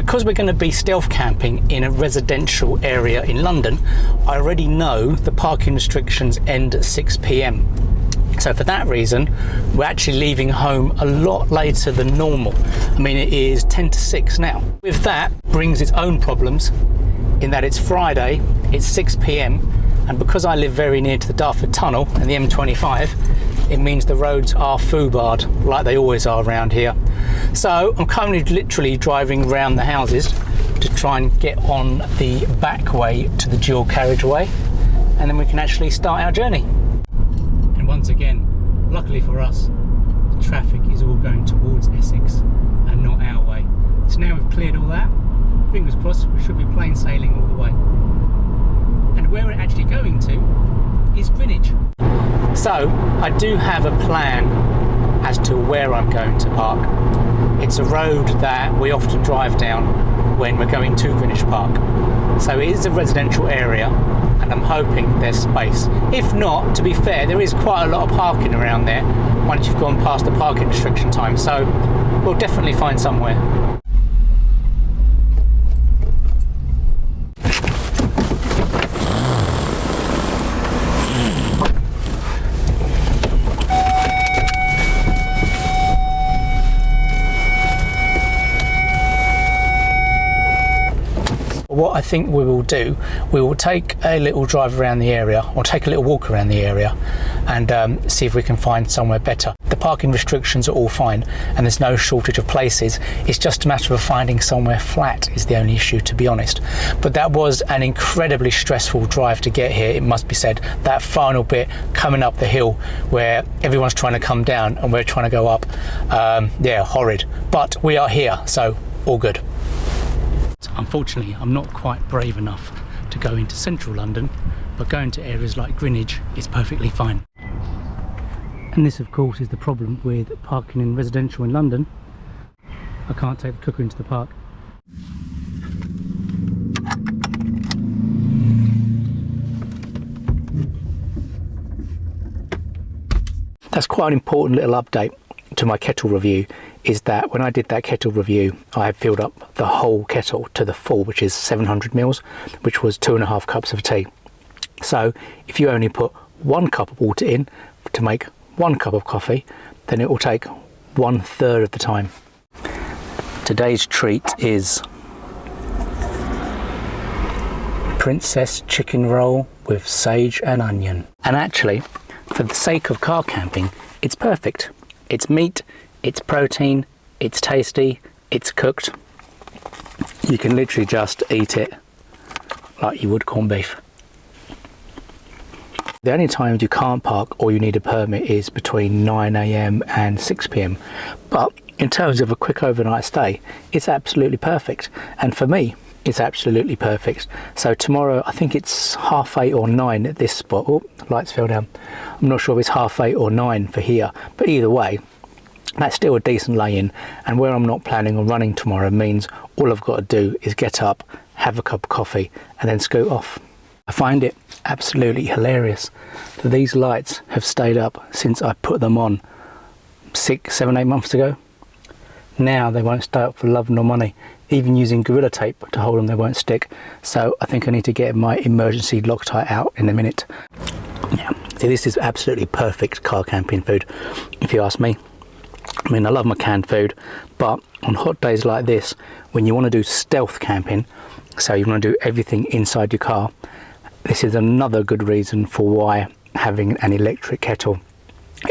because we're going to be stealth camping in a residential area in London, I already know the parking restrictions end at 6 p.m. So for that reason, we're actually leaving home a lot later than normal. I mean, it is 10 to 6 now. With that brings its own problems in that it's Friday, it's 6 p.m. and because I live very near to the Dartford Tunnel and the M25, it means the roads are foobarred like they always are around here. So I'm currently literally driving around the houses to try and get on the back way to the dual carriageway, and then we can actually start our journey. And once again, luckily for us, the traffic is all going towards Essex and not our way. So now we've cleared all that, fingers crossed, we should be plain sailing all the way. And where we're actually going to is Greenwich. So I do have a plan as to where I'm going to park. It's a road that we often drive down when we're going to Greenwich Park. So it is a residential area, and I'm hoping there's space. If not, to be fair, there is quite a lot of parking around there once you've gone past the parking restriction time, so we'll definitely find somewhere. What I think we will do, we will take a little drive around the area, or take a little walk around the area, and see if we can find somewhere better. The parking restrictions are all fine and there's no shortage of places. It's just a matter of finding somewhere flat is the only issue, to be honest. But that was an incredibly stressful drive to get here, it must be said. That final bit coming up the hill where everyone's trying to come down and we're trying to go up, yeah, horrid. But we are here, so all good. Unfortunately, I'm not quite brave enough to go into central London, but going to areas like Greenwich is perfectly fine. And this, of course, is the problem with parking in residential in London. I can't take the cooker into the park. That's quite an important little update to my kettle review, is that when I did that kettle review, I had filled up the whole kettle to the full, which is 700 mils, which was 2.5 cups of tea. So if you only put 1 cup of water in to make 1 cup of coffee, then it will take 1/3 of the time. Today's treat is Princess chicken roll with sage and onion. And actually, for the sake of car camping, it's perfect. It's meat, it's protein, it's tasty, it's cooked. You can literally just eat it like you would corned beef. The only times you can't park or you need a permit is between 9 AM and 6 PM. But in terms of a quick overnight stay, it's absolutely perfect. And for me, it's absolutely perfect. So tomorrow, I think it's 8:30 or 9 at this spot. Oh, lights fell down. I'm not sure if it's 8:30 or 9 for here, but either way, that's still a decent lay-in. And where I'm not planning on running tomorrow means all I've got to do is get up, have a cup of coffee, and then scoot off. I find it absolutely hilarious that these lights have stayed up since I put them on 6, 7, 8 months ago. Now they won't stay up for love nor money. Even using Gorilla Tape to hold them, they won't stick. So I think I need to get my emergency Loctite out in a minute. Yeah, see, this is absolutely perfect car camping food, if you ask me. I mean, I love my canned food, but on hot days like this, when you want to do stealth camping, so you want to do everything inside your car, this is another good reason for why having an electric kettle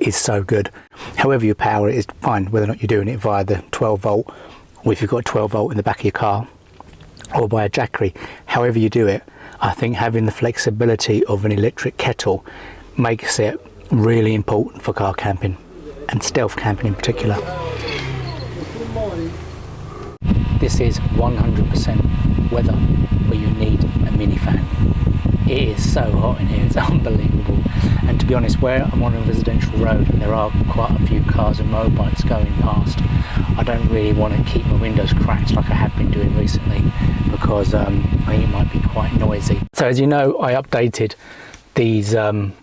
is so good. However you power it is fine, whether or not you're doing it via the 12 volt, or if you've got 12 volt in the back of your car, or by a jackery. However you do it, I think having the flexibility of an electric kettle makes it really important for car camping, and stealth camping in particular. This is 100% weather where you need a mini fan. It is so hot in here, it's unbelievable. And to be honest, where I'm on a residential road and there are quite a few cars and motorbikes going past, I don't really want to keep my windows cracked like I have been doing recently, because I think it might be quite noisy. So as you know, I updated these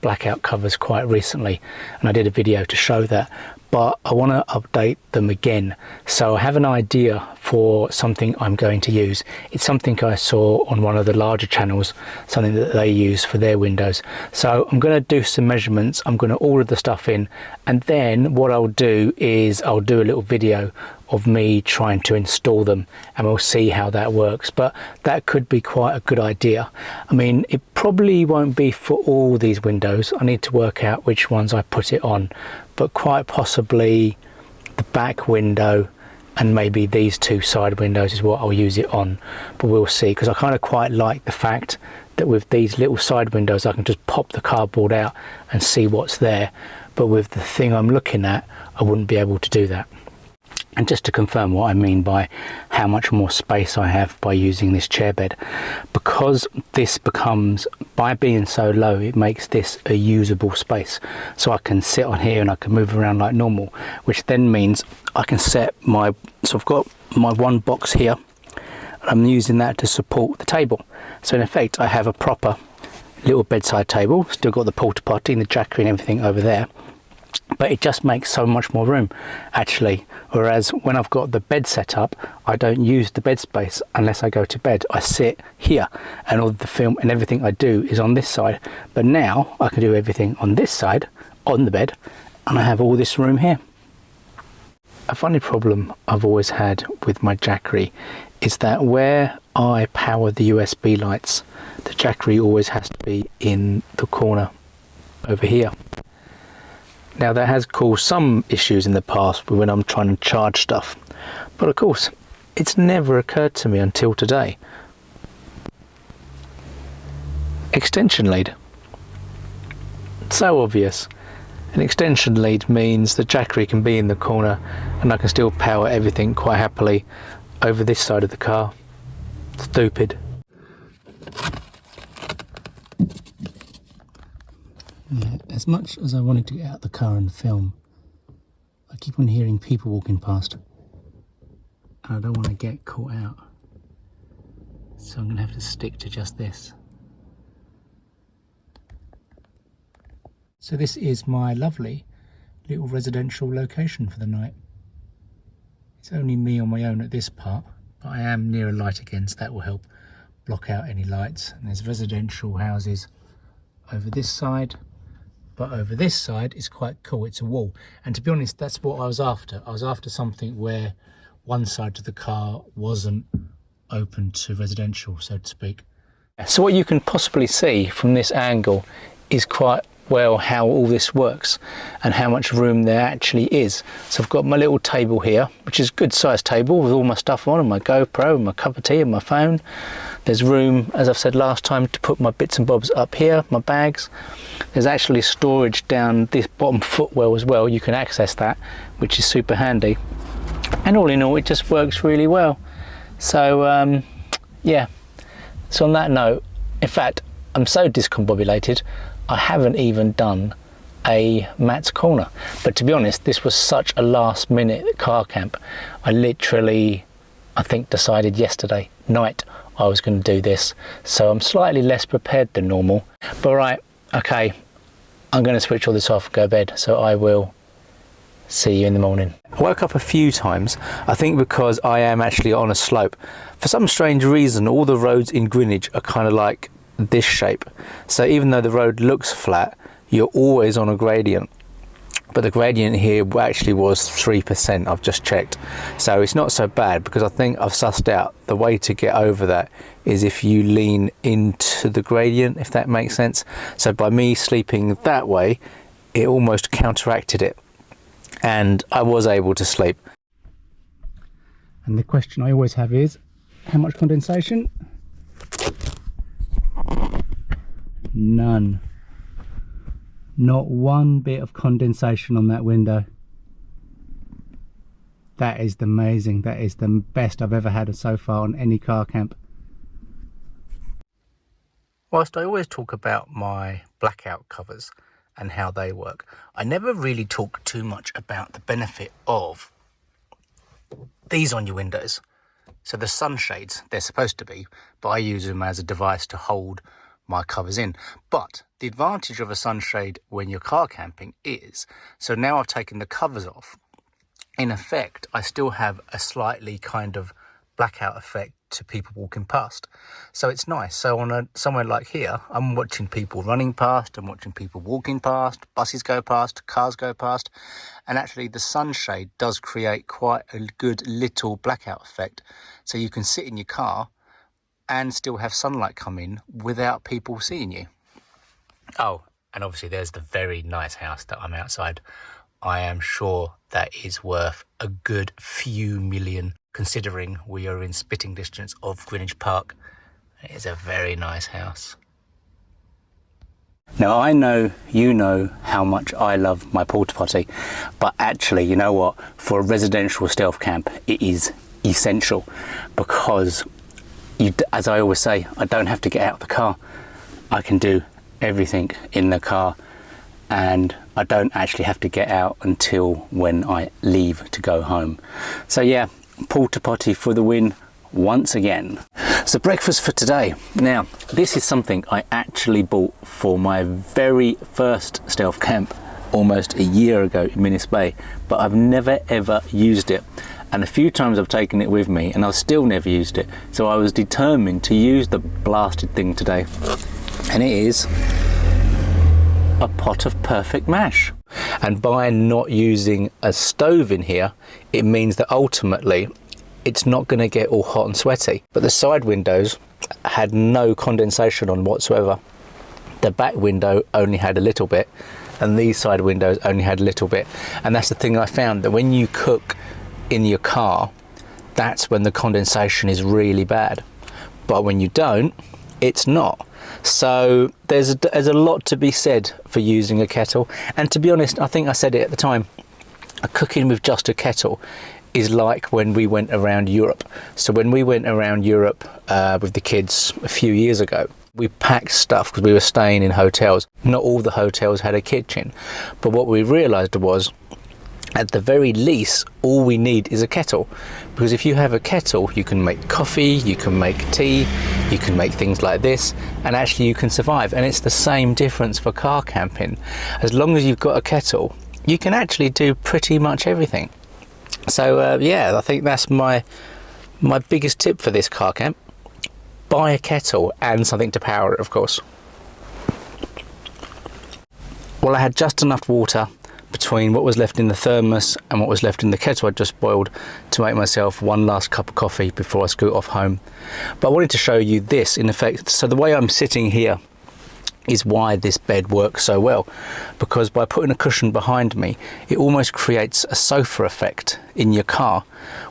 blackout covers quite recently, and I did a video to show that. but I want to update them again. So I have an idea for something I'm going to use. It's something I saw on one of the larger channels, something that they use for their windows. So I'm going to do some measurements, I'm going to order the stuff in, and then what I'll do is I'll do a little video of me trying to install them, and we'll see how that works. But that could be quite a good idea. I mean, it probably won't be for all these windows. I need to work out which ones I put it on, but quite possibly the back window and maybe these two side windows is what I'll use it on. But we'll see, because I kind of quite like the fact that with these little side windows I can just pop the cardboard out and see what's there. But with the thing I'm looking at, I wouldn't be able to do that. And just to confirm what I mean by how much more space I have by using this chair bed, because this becomes, by being so low, it makes this a usable space. So I can sit on here and I can move around like normal, which then means I can set my, so I've got my one box here, and I'm using that to support the table. So in effect, I have a proper little bedside table, still got the porta potty and the jackery and everything over there. But it just makes so much more room actually, whereas when I've got the bed set up, I don't use the bed space unless I go to bed. I sit here and all the film and everything I do is on this side, but now I can do everything on this side on the bed, and I have all this room here. A funny problem I've always had with my jackery is that where I power the USB lights, the jackery always has to be in the corner over here. Now that has caused some issues in the past when I'm trying to charge stuff, but of course it's never occurred to me until today. Extension lead. So obvious. An extension lead means the jackery can be in the corner and I can still power everything quite happily over this side of the car. Stupid. Yeah, as much as I wanted to get out the car and film, I keep on hearing people walking past and I don't want to get caught out, so I'm going to have to stick to just this. So this is my lovely little residential location for the night. It's only me on my own at this part, but I am near a light again, so that will help block out any lights. And there's residential houses over this side. But over this side is quite cool, it's a wall. And to be honest, that's what I was after. I was after something where one side of the car wasn't open to residential, so to speak. So what you can possibly see from this angle is quite well how all this works and how much room there actually is. So I've got my little table here, which is a good sized table with all my stuff on, and my GoPro and my cup of tea and my phone. There's room, as I've said last time, to put my bits and bobs up here, my bags. There's actually storage down this bottom footwell as well. You can access that, which is super handy. And all in all, it just works really well. So yeah, so on that note, in fact, I'm so discombobulated, I haven't even done a Matt's Corner. But to be honest, this was such a last minute car camp. I literally, I think, decided yesterday night I was going to do this, so I'm slightly less prepared than normal. But right, okay, I'm going to switch all this off and go to bed, so I will see you in the morning. I woke up a few times, I think because I am actually on a slope. For some strange reason, all the roads in Greenwich are kind of like this shape, so even though the road looks flat, you're always on a gradient. But the gradient here actually was 3%, I've just checked. So it's not so bad, because I think I've sussed out the way to get over that is if you lean into the gradient, if that makes sense. So by me sleeping that way, it almost counteracted it. And I was able to sleep. And the question I always have is, how much condensation? None. Not one bit of condensation on that window. That is amazing. That is the best I've ever had so far on any car camp. Whilst I always talk about my blackout covers and how they work, I never really talk too much about the benefit of these on your windows. So the sunshades, they're supposed to be, but I use them as a device to hold my covers in. But the advantage of a sunshade when you're car camping is, so now I've taken the covers off, in effect I still have a slightly kind of blackout effect to people walking past. So it's nice. So on somewhere like here, I'm watching people running past, I'm watching people walking past, buses go past, cars go past, and actually the sunshade does create quite a good little blackout effect. So you can sit in your car and still have sunlight come in without people seeing you. Oh, and obviously there's the very nice house that I'm outside. I am sure that is worth a good few million, considering we are in spitting distance of Greenwich Park. It is a very nice house. Now I know you know how much I love my porta potty, but actually, you know what, for a residential stealth camp it is essential, because as I always say, I don't have to get out of the car. I can do everything in the car, and I don't actually have to get out until when I leave to go home. So yeah, porta potty for the win once again. So breakfast for today. Now, this is something I actually bought for my very first stealth camp almost a year ago in Minis Bay, but I've never ever used it. And a few times I've taken it with me and I've still never used it. So I was determined to use the blasted thing today. And it is a pot of perfect mash. And by not using a stove in here, it means that ultimately it's not going to get all hot and sweaty. But the side windows had no condensation on whatsoever. The back window only had a little bit, and these side windows only had a little bit. And that's the thing I found, that when you cook in your car, that's when the condensation is really bad. But when you don't, it's not. So there's a lot to be said for using a kettle. And to be honest, I think I said it at the time, cooking with just a kettle is like when we went around Europe. So when we went around Europe with the kids a few years ago, we packed stuff because we were staying in hotels. Not all the hotels had a kitchen, but what we realized was, at the very least, all we need is a kettle, because if you have a kettle, you can make coffee, you can make tea, you can make things like this, and actually you can survive. And it's the same difference for car camping. As long as you've got a kettle, you can actually do pretty much everything. So yeah, I think that's my biggest tip for this car camp. Buy a kettle and something to power it, of course. Well, I had just enough water between what was left in the thermos and what was left in the kettle I just boiled to make myself one last cup of coffee before I scoot off home. But I wanted to show you this in effect. So the way I'm sitting here is why this bed works so well, because by putting a cushion behind me, it almost creates a sofa effect in your car,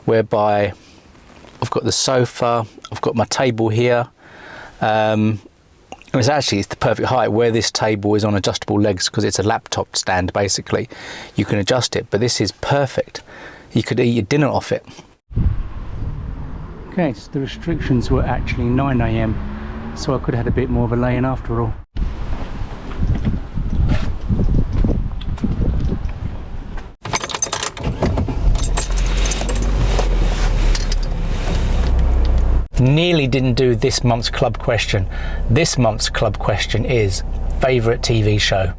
whereby I've got the sofa, I've got my table here, it's the perfect height. Where this table is on adjustable legs, because it's a laptop stand basically, you can adjust it, but this is perfect. You could eat your dinner off it. Okay, so the restrictions were actually 9 AM, so I could have had a bit more of a lay-in after all. Nearly didn't do this month's club question. This month's club question is favourite TV show.